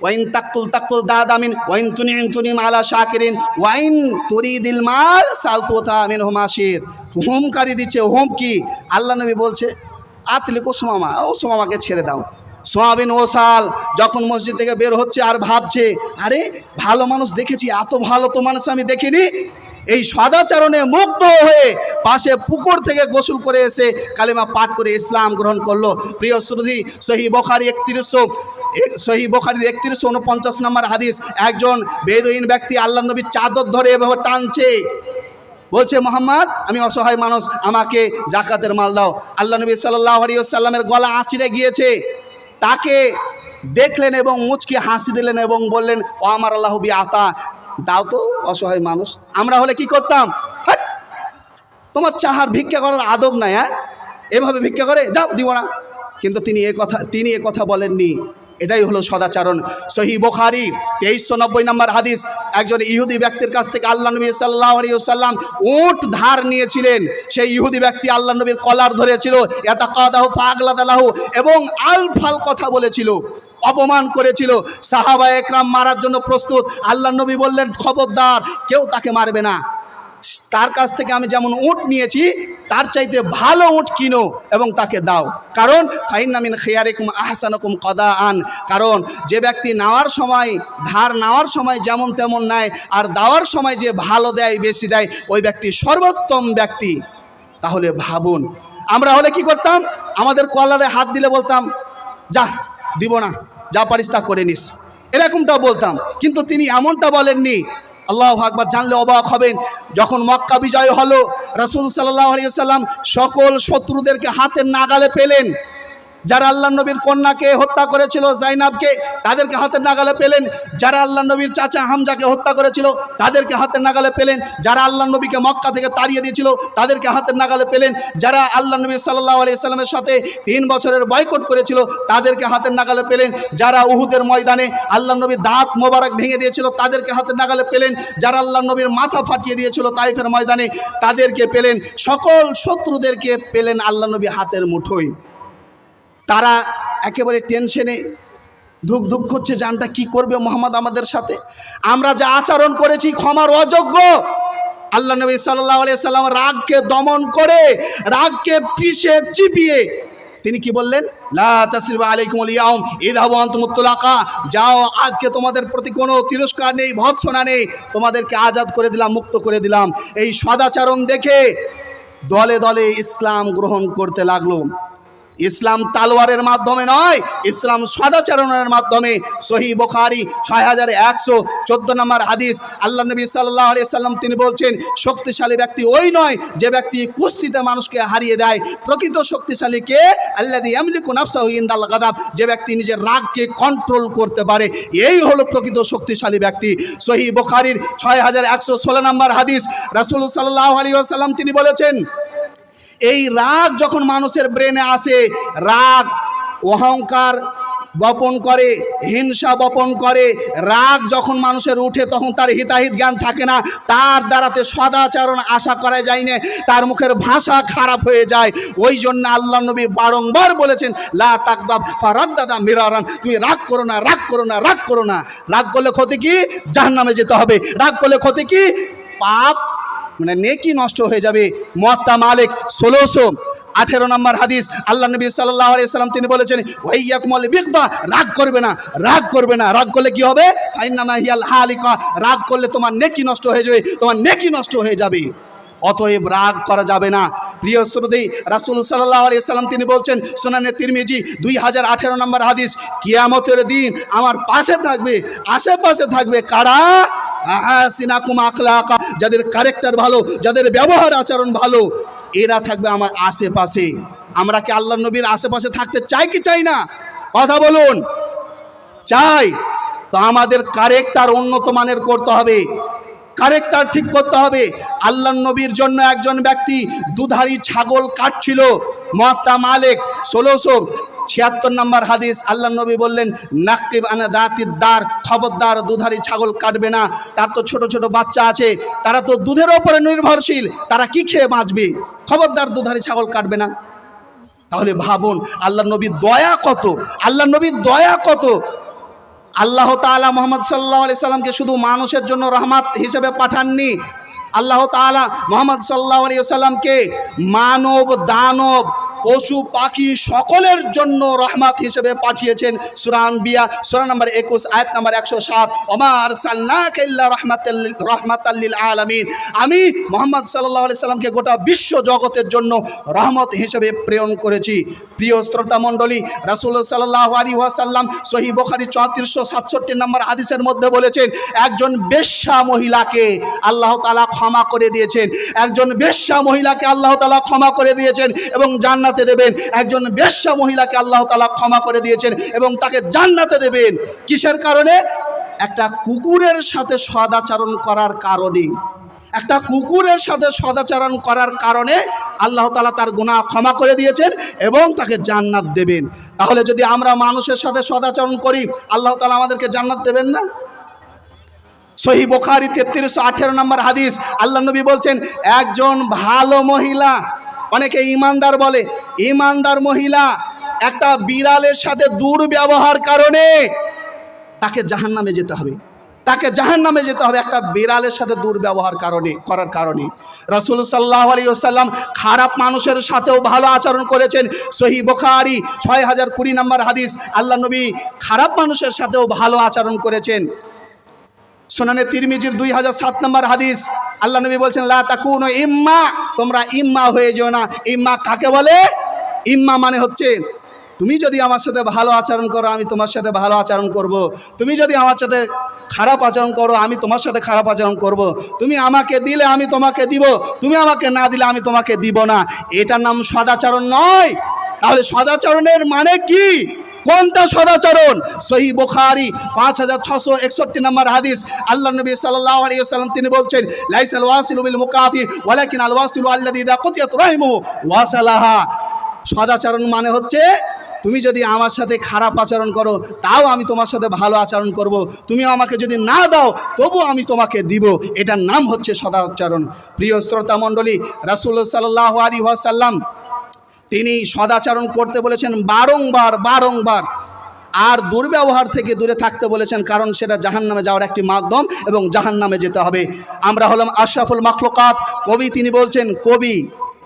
ওয়াইন তাকতুল দাদামিন ওয়াইন তুনিম আলা শাকিরিন ওয়াইন তুরিদিল মাল সালতুতা মিন হুমাশির, হুমকারি দিচ্ছে, হুমকি। আল্লাহ নবী বলছে, আতলিকু সুমামা, ও সুমামাকে ছেড়ে দাও। সুমামা বিন ওসাল যখন মসজিদ থেকে বের হচ্ছে আর ভাবছে, আরে ভালো মানুষ দেখেছি, এত ভালো তো মানুষ আমি দেখিনি। এই সদাচরণে মুগ্ধ হয়ে পাশে পুকুর থেকে গোসল করে এসে কালেমা পাঠ করে ইসলাম গ্রহণ করলো। প্রিয় শ্রোতাী, সহিহ বুখারী 3149 নম্বর হাদিস, একজন বেদুইন ব্যক্তি আল্লাহ নবীর চাদর ধরে এভাবে টানছে, বলছে, মুহাম্মদ আমি অসহায় মানুষ, আমাকে জাকাতের মাল দাও। আল্লাহ নবী সাল্লাল্লাহু আলাইহি ওয়াসাল্লামের গলা আঁচড়ে গিয়েছে। তাকে দেখলেন এবং মুচকি হাসি দিলেন এবং বললেন, ও আমার আল্লাহ বি আতা, দাও তো, অসহায় মানুষ। আমরা হলে কি করতাম? হাট, তোমার চাহার ভিক্ষা করার আদব নাই, হ্যাঁ, এভাবে ভিক্ষা করে যাও, দিব না। কিন্তু তিনি এ কথা বলেননি। এটাই হলো সদাচরণ। সহিহ বুখারী 2390 নম্বর হাদিস, একজন ইহুদি ব্যক্তির কাছ থেকে আল্লাহ নবী সাল্লাল্লাহু আলাইহি ওয়াসাল্লাম উট ধার নিয়েছিলেন। সেই ইহুদি ব্যক্তি আল্লাহ নবীর কলার ধরেছিল, ইয়াতাকাদাহু ফাগলাদালাহু, এবং আলফাল কথা বলেছিল, অপমান করেছিল। সাহাবা একরাম মারার জন্য প্রস্তুত। আল্লাহ নবী বললেন, খবরদার, কেউ তাকে মারবে না। তার কাছ থেকে আমি যেমন উট নিয়েছি তার চাইতে ভালো উট কিনো এবং তাকে দাও। কারণ ফাইন্না মিন খিয়ারিকুম আহসানুকুম কদাআন, কারণ যে ব্যক্তি নেওয়ার সময়, ধার নেওয়ার সময় যেমন তেমন নেয়, আর দেওয়ার সময় যে ভালো দেয়, বেশি দেয়, ওই ব্যক্তি সর্বোত্তম ব্যক্তি। তাহলে ভাবুন, আমরা হলে কি করতাম? আমাদের কলারে হাত দিলে বলতাম, যা, দিব না, যা পারিস তা করে নিস, এরকমটা বলতাম। কিন্তু তিনি এমনটা বলেননি। আল্লাহু আকবার, জানলে অবাক হবেন। যখন মক্কা বিজয় হলো, রাসূল সাল্লাল্লাহু আলাইহি ওয়াসাল্লাম সকল শত্রুদেরকে হাতের নাগালে পেলেন। যারা আল্লাহ নবীর কন্যাকে হত্যা করেছিল, জাইনাবকে, তাদেরকে হাতের নাগালে পেলেন। যারা আল্লাহ নবীর চাচা হামজাকে হত্যা করেছিল, তাদেরকে হাতের নাগালে পেলেন। যারা আল্লাহ নবীকে মক্কা থেকে তাড়িয়ে দিয়েছিল, তাদেরকে হাতের নাগালে পেলেন। যারা আল্লাহ নবী সাল্লাল্লাহু আলাইহি ওয়াসাল্লামের সাথে 3 বছরের বয়কট করেছিল, তাদেরকে হাতের নাগালে পেলেন। যারা উহুদের ময়দানে আল্লাহ নবীর দাঁত মোবারক ভেঙে দিয়েছিল, তাদেরকে হাতের নাগালে পেলেন। যারা আল্লাহ নবীর মাথা ফাটিয়ে দিয়েছিল তাইফের ময়দানে, তাদেরকে পেলেন। সকল শত্রুদেরকে পেলেন আল্লাহ নবী হাতের মুঠোয়। তারা একেবারে টেনশনে ধুক ধুক করছে, জানটা কি করবে মুহাম্মদ আমাদের সাথে, আমরা যা আচরণ করেছি ক্ষমার অযোগ্য। আল্লাহ নবী সাল্লাল্লাহু আলাইহি সাল্লাম রাগকে দমন করে, রাগকে পিষে চিপিয়ে তিনি কি বললেন, লা তাসরিবা আলাইকুমুল ইয়াউম ইযহাবু আনতুমুত তুলাকা, যাও, আজকে তোমাদের প্রতি কোনো তিরস্কার নেই, ভৎসনা নেই, তোমাদেরকে আজাদ করে দিলাম, মুক্ত করে দিলাম। এই সদাচরণ দেখে দলে দলে ইসলাম গ্রহণ করতে লাগলো। ইসলাম তালোয়ারের মাধ্যমে নয়, ইসলাম সদাচরণের মাধ্যমে। সহিহ বুখারী 6114 নম্বর হাদিস, আল্লাহ নবী সাল্লাল্লাহু আলাইহি সাল্লাম তিনি বলছেন, শক্তিশালী ব্যক্তি ওই নয় যে ব্যক্তি কুস্তিতে মানুষকে হারিয়ে দেয়। প্রকৃত শক্তিশালী কে? আল্লাযী ইয়ামলিকু নাফসাহু ইনদাল গাদাব, যে ব্যক্তি নিজের রাগকে কন্ট্রোল করতে পারে, এই হলো প্রকৃত শক্তিশালী ব্যক্তি। সহিহ বুখারীর 6116 নম্বর হাদিস, রাসূল সাল্লাল্লাহু আলাইহি ওয়াসাল্লাম তিনি বলেছেন, এই রাগ যখন মানুষের ব্রেনে আসে, রাগ অহংকার বপন করে, হিংসা বপন করে, রাগ যখন মানুষের উঠে তখন তার হিতাহিত জ্ঞান থাকে না, তার দ্বারাতে সদাচরণ আশা করা যায় না, তার মুখের ভাষা খারাপ হয়ে যায়। ওই জন্য আল্লাহ নবী বারংবার বলেছেন, লা তাকদাব ফারাদ্দাদা মিরারান, তুমি রাগ করো না, রাগ করো না, রাগ করো না। রাগ করলে ক্ষতি কি? জাহান্নামে যেতে হবে। রাগ করলে ক্ষতি কি? পাপ, মানে নেকি নষ্ট হয়ে যাবে। মুয়াত্তা মালিক 1618 নম্বর হাদিস, আল্লাহ নবী সাল্লাল্লাহু আলাইহি সাল্লাম তিনি বলেছেন, ওয়াইয়াকুমুল বিগদা, রাগ করবে না, রাগ করবে না। রাগ করলে কি হবে? ফাইন্নামা হিয়াল হালিকা, রাগ করলে তোমার নেকি নষ্ট হয়ে যাবে, তোমার নেকি নষ্ট হয়ে যাবে। অতএব রাগ করা যাবে না। প্রিয় শ্রোতাই, রাসূল সাল্লাল্লাহু আলাইহি সাল্লাম তিনি বলছেন, সুনানে তিরমিজি 2018 নম্বর হাদিস, কিয়ামতের দিন আমার পাশে থাকবে, আশেপাশে থাকবে কারা? আহসিনাকুম আখলাকা, যাদের ক্যারেক্টার ভালো, যাদের ব্যবহার আচরণ ভালো, এরা থাকবে আমার আশেপাশে। আমরা কি আল্লাহ নবীর আশেপাশে থাকতে চাই কি চাই না? কথা বলুন। চাই। তো আমাদের ক্যারেক্টার উন্নত মানের করতে হবে, ক্যারেক্টার ঠিক করতে হবে। আল্লাহ নবীর জন্য একজন ব্যক্তি দুধারি ছাগল কাটছিল, মুয়াত্তা মালিক 1676 নম্বর হাদিস, আল্লাহ নবী বললেন, নাকিব আনা দাতিদ দার, খবরদার দুধারি ছাগল কাটবে না, তার তো ছোট ছোট বাচ্চা আছে, তারা তো দুধের ওপরে নির্ভরশীল, তারা কি খেয়ে বাঁচবে? খবরদার দুধারি ছাগল কাটবে না। তাহলে ভাবুন আল্লাহ নবীর দয়া কত, আল্লাহ নবীর দয়া কত। আল্লাহ তাআলা মুহাম্মদ সাল্লাল্লাহু আলাইহি সাল্লামকে শুধু মানুষের জন্য রহমত হিসেবে পাঠাননি, আল্লাহ তাআলা মুহাম্মদ সাল্লাল্লাহু আলাইহি সাল্লামকে মানব দানব পশু পাখি সকলের জন্য রহমত হিসেবে পাঠিয়েছেন। সূরা আনবিয়া সূরা নম্বর 21 আয়াত নম্বর 107, ওমা আরসালনাকা ইল্লা রাহমাতাল লিল আলামিন, আমি মুহাম্মদ সাল্লাল্লাহু আলাইহি সাল্লামকে গোটা বিশ্ব জগতের জন্য রহমত হিসেবে প্রেরণ করেছি। প্রিয় শ্রোতা মণ্ডলী, রাসূল সাল্লাল্লাহু আলাইহি ওয়াসাল্লাম সহিহ বুখারী 3467 নম্বর হাদিসের মধ্যে বলেছেন, একজন বেশ্যা মহিলাকে আল্লাহ তাআলা ক্ষমা করে দিয়েছেন, একজন বেশ্যা মহিলাকে আল্লাহ তাআলা ক্ষমা করে দিয়েছেন এবং জান্নাতে দেবেন। একজন বেশ্যা মহিলাকে আল্লাহ তাআলা ক্ষমা করে দিয়েছেন এবং তাকে জান্নাতে দেবেন। কিসের কারণে? একটা কুকুরের সাথে সদাচরণ করার কারণে, একটা কুকুরের সাথে সদাচরণ করার কারণে আল্লাহ তাআলা তার গুনাহ ক্ষমা করে দিয়েছেন এবং তাকে জান্নাত দেবেন। তাহলে যদি আমরা মানুষের সাথে সদাচরণ করি, আল্লাহ তাআলা আমাদেরকে জান্নাত দেবেন না? সহিহ বুখারী 3318 নম্বর হাদিস, আল্লাহ নবী বলছেন, একজন ভালো মহিলা, অনেকে ইমানদার বলে, ইমানদার মহিলা একটা বিড়ালের সাথে দুর্ব্যবহার কারণে তাকে জাহান্নামে যেতে হবে, তাকে জাহান্নামে যেতে হবে, একটা বিড়ালের সাথে দুর্ব্যবহার করার কারণে। রাসূল সাল্লাল্লাহু আলাইহি ওয়াসাল্লাম খারাপ মানুষের সাথেও ভালো আচরণ করেছেন। সহিহ বুখারী 6020 নম্বর হাদিস, আল্লাহ নবী খারাপ মানুষের সাথেও ভালো আচরণ করেছেন। সুনানে তিরমিজির 2007 নম্বর হাদিস, আল্লাহ নবী বলছেন, লা তাকুনু ইম্মা, তোমরা ইম্মা হয়ে যেও না। ইম্মা কাকে বলে? ইম্মা মানে হচ্ছে, তুমি যদি আমার সাথে ভালো আচরণ করো আমি তোমার সাথে ভালো আচরণ করব, তুমি যদি আমার সাথে খারাপ আচরণ করো আমি তোমার সাথে খারাপ আচরণ করব, তুমি আমাকে দিলে আমি তোমাকে দিব, তুমি আমাকে না দিলে আমি তোমাকে দিব না। এটার নাম সদাচরণ নয়। তাহলে সদাচরণের মানে কি? কোনটা সদাচরণ? সহিহ বুখারী 5661 নম্বর হাদিস, আল্লাহ নবী সাল্লাল্লাহু আলাইহি ওয়াসাল্লাম তিনি বলছেন, লাইসাল ওয়াসিলু বিল মুকাফি ওয়ালাকিন আল ওয়াসিলু আল্লাযী ইযা কুতিয়াত রাহিমুহু ওয়াসালাহা। সদাচরণ মানে হচ্ছে, তুমি যদি আমার সাথে খারাপ আচরণ করো তাও আমি তোমার সাথে ভালো আচরণ করব, তুমি আমাকে যদি না দাও তবু আমি তোমাকে দিব, এটার নাম হচ্ছে সদাচরণ। প্রিয় শ্রোতা মণ্ডলী, রাসূল সাল্লাল্লাহু আলাইহি ওয়াসাল্লাম তিনি সদাচরণ করতে বলেছেন বারংবার বারংবার, আর দুর্ব্যবহার থেকে দূরে থাকতে বলেছেন, কারণ সেটা জাহান্নামে যাওয়ার একটি মাধ্যম এবং জাহান্নামে যেতে হবে। আমরা হলাম আশরাফুল মাখলুকাত। কবি তিনি বলছেন, কবি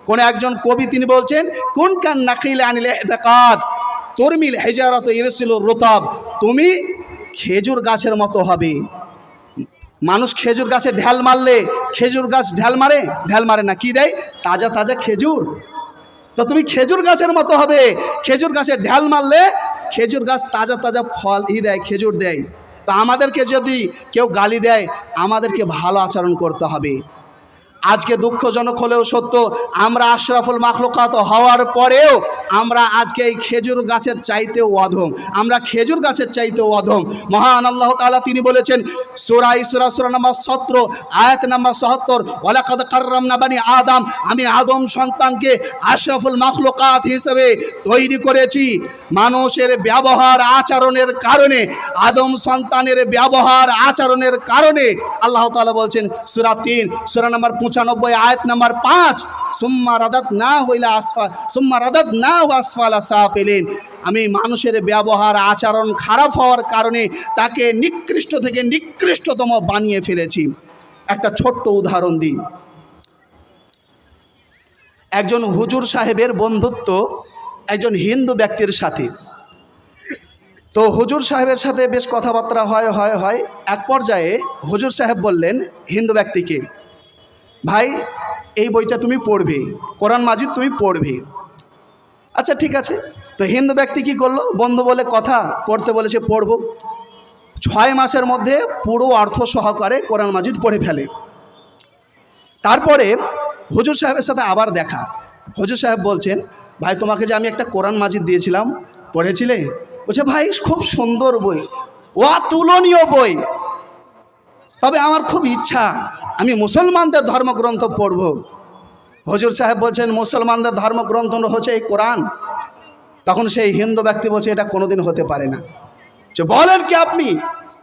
কোন একজন কবি তিনি বলছেন, কুন কান নাকিল আনিল ইহতাকাত তুরমিল হিজারাত ইরসিলুর রুতাব, তুমি খেজুর গাছের মতো হবে। মানুষ খেজুর গাছে ঢাল মারলে খেজুর গাছ ঢাল মারে? ঢাল মারে না। কি দেয়? তাজা তাজা খেজুর। তো তুমি খেজুর গাছের মতো হবে। খেজুর গাছের ঢাল মারলে খেজুর গাছ তাজা তাজা ফল দেয়, খেজুর দেয়। তো আমাদেরকে যদি কেউ গালি দেয়, আমাদেরকে ভালো আচরণ করতে হবে। আজকে দুঃখজনক হলেও সত্য, আমরা আশরাফুল মাখলুকাত হওয়ার পরেও আমরা আজকে এই খেজুর গাছের চাইতেও অধম, আমরা খেজুর গাছের চাইতেও অধম। মহান আল্লাহ তাআলা তিনি বলেছেন সূরা ইসরা সূরা নাম্বার 17 আয়াত নাম্বার 77, ওয়ালাকাদ কাররামনা বানি আদম, আমি আদম সন্তানকে আশরাফুল মাখলুকাত হিসেবে তৈরি করেছি। মানুষের ব্যবহার আচরণের কারণে, আদম সন্তানের ব্যবহার আচরণের কারণে আল্লাহ তাআলা বলছেন সূরা 3 সূরা নাম্বার 95 আয়াত নাম্বার 5, সুম্মা রাদাদনাহু ইলা আসফাল সুম্মা রাদাদনাহু আসফালা সাফিলিন, আমি মানুষের ব্যবহার আচরণ খারাপ হওয়ার কারণে তাকে নিকৃষ্ট থেকে নিকৃষ্টতম বানিয়ে ফেলেছি। একটা ছোট্ট উদাহরণ দিই। একজন হুজুর সাহেবের বন্ধুত্ব একজন হিন্দু ব্যক্তির সাথে। তো হুজুর সাহেবের সাথে বেশ কথাবার্তা হয়। এক পর্যায়ে হুজুর সাহেব বললেন হিন্দু ব্যক্তিকে, ভাই এই বইটা তুমি পড়বে, কোরআন মাজিদ তুমি পড়বে। আচ্ছা ঠিক আছে। তো হিন্দু ব্যক্তি কী করলো, বন্ধু বলে কথা, পড়তে বলেছে পড়ব। 6 মাসের মধ্যে পুরো অর্থ সহকারে কোরআন মাজিদ পড়ে ফেলে। তারপরে হুজুর সাহেবের সাথে আবার দেখা। হুজুর সাহেব বলছেন, ভাই তোমাকে যে আমি একটা কোরআন মাজিদ দিয়েছিলাম, পড়েছিলে? বলছে, ভাই খুব সুন্দর বই, অতুলনীয় বই, তবে আমার খুব ইচ্ছা আমি মুসলমানদের ধর্মগ্রন্থ পড়ব। হুজুর সাহেব বলছেন, মুসলমানদের ধর্মগ্রন্থ হচ্ছে এই কোরআন। তখন সেই হিন্দু ব্যক্তি বলছে, এটা কোনোদিন হতে পারে না। যে বলেন কি আপনি?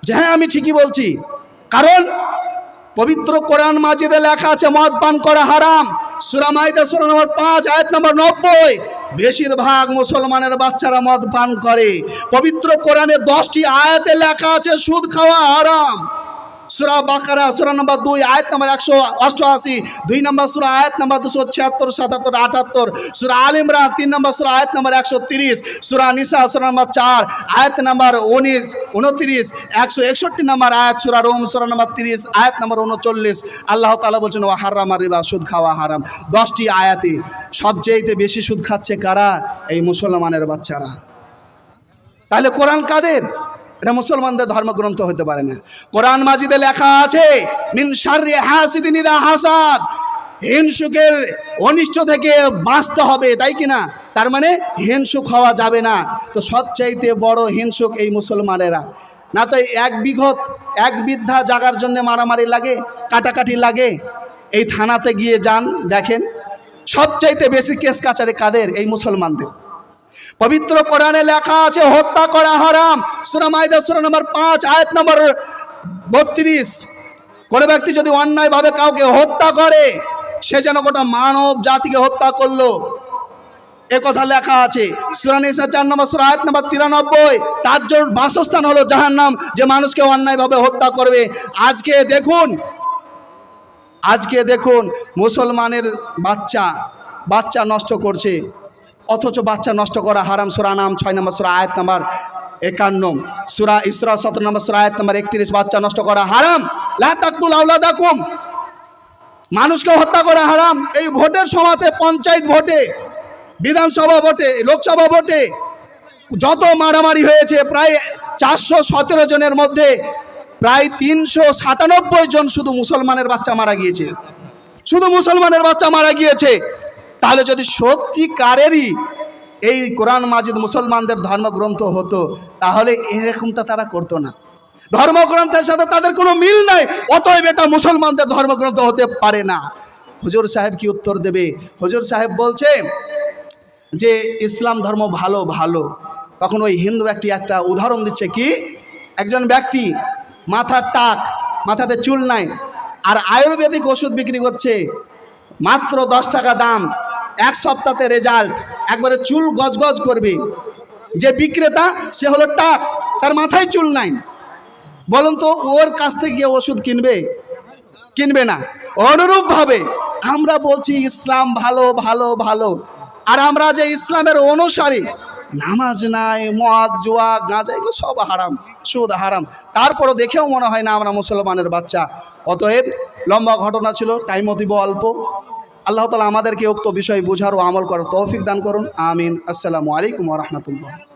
যে হ্যাঁ আমি ঠিকই বলছি, কারণ পবিত্র কোরআন মাজিদে লেখা আছে মদ পান করা হারাম। সূরা মাইদা সূরা নম্বর 5 আয়াত নম্বর 90, বেশিরভাগ মুসলমানের বাচ্চারা মদ পান করে। পবিত্র কোরআনে 10টি আয়াতে লেখা আছে সুদ খাওয়া হারাম। সূরা বাকারা সূরা নম্বর 2 আয়াত নম্বর 188, 2 নম্বর সূরা আয়াত নম্বর 276, 77, 78, সূরা আল ইমরান 3 নম্বর সূরা আয়াত নম্বর 130, সূরা নিসা সূরা নম্বর 4 আয়াত নম্বর 19, 29, 161 নম্বর আয়াত, সূরা রুম সূরা নম্বর 30 আয়াত নম্বর 39, আল্লাহ তাআলা বলছেন ওয়া হারামা রিবা, সুদ খাওয়া হারাম। 10টি আয়াতে সবচেয়ে বেশি সুদ খাচ্ছে কারা? এই মুসলমানের বাচ্চারা। তাহলে কোরআন কাদের? এটা মুসলমানদের ধর্মগ্রন্থ হতে পারে না। কোরআন মাজিদে লেখা আছে মিন শাররি হাসিদিন ইযা হাসাদ, হিংসুকের অনিষ্ট থেকে বাঁচতে হবে, তাই কি না? তার মানে হিংসুক হওয়া যাবে না। তো সবচাইতে বড় হিংসুক এই মুসলমানেরা। না তো এক বিদ্ধা জাগার জন্য মারামারি লাগে, কাটাকাটি লাগে। এই থানাতে গিয়ে যান, দেখেন সবচাইতে বেশি কেস কাচারি কাদের? এই মুসলমানদের। পবিত্র কোরআনে লেখা আছে হত্যা করা হারাম। সূরা মাইদা সূরা নম্বর 5 আয়াত নম্বর 32, কোন ব্যক্তি যদি অন্যায়ভাবে কাউকে হত্যা করে, সে যেন গোটা মানব জাতিকে হত্যা করলো, এ কথা লেখা আছে। সূরা নিসা 4 নম্বর সূরা আয়াত নম্বর 93, তার জন্য বাসস্থান হলো জাহান্নাম, যে মানুষকে অন্যায়ভাবে হত্যা করবে। আজকে দেখুন মুসলমানের বাচ্চা নষ্ট করছে, অথচ বাচ্চা নষ্ট করা হারাম। সূরা নাম 6 নম্বর সূরা আয়াত নম্বর 51, সূরা ইসরা 17 নম্বর সূরা আয়াত নম্বর 31, বাচ্চা নষ্ট করা হারাম। লা তাকতুল আওলাদাকুম, মানুষকে হত্যা করা হারাম। এই ভোটের সময়তে, পঞ্চায়েত ভোটে, বিধানসভা ভোটে, লোকসভা ভোটে যত মারামারি হয়েছে, প্রায় 417 জনের মধ্যে প্রায় 397 জন শুধু মুসলমানের বাচ্চা মারা গিয়েছে, শুধু মুসলমানের বাচ্চা মারা গিয়েছে। তাহলে যদি সত্যিকারেরই এই কোরআন মাজিদ মুসলমানদের ধর্মগ্রন্থ হতো, তাহলে এরকমটা তারা করতো না। ধর্মগ্রন্থের সাথে তাদের কোনো মিল নাই, অতএব এটা মুসলমানদের ধর্মগ্রন্থ হতে পারে না। হুজুর সাহেব কি উত্তর দেবে? হুজুর সাহেব বলছে যে ইসলাম ধর্ম ভালো। তখন ওই হিন্দু ব্যক্তি একটা উদাহরণ দিচ্ছে, কি একজন ব্যক্তি মাথার টাক, মাথাতে চুল নাই, আর আয়ুর্বেদিক ওষুধ বিক্রি করছে মাত্র 10 টাকা দাম, 1 সপ্তাহে রেজাল্ট, একবারে চুল গজগজ করবে। যে বিক্রেতা সে হলো টাক, তার মাথায় চুল নাই। বলুন তো ওর কাছ থেকে গিয়ে ওষুধ কিনবে না? অনুরূপভাবে আমরা বলছি ইসলাম ভালো, আর আমরা যে ইসলামের অনুসারী, নামাজ নাই, মদ, জুয়া, গাঁজা, এগুলো সব হারাম, সুদ হারাম, তারপরও দেখেও মনে হয় না আমরা মুসলমানের বাচ্চা। অতএব লম্বা ঘটনা ছিল, টাইমও দিব অল্প। আল্লাহ তাআলা আমাদেরকে উক্ত বিষয় বোঝার ও আমল করার তৌফিক দান করুন। আমিন। আসসালামু আলাইকুম ওয়া রাহমাতুল্লাহ।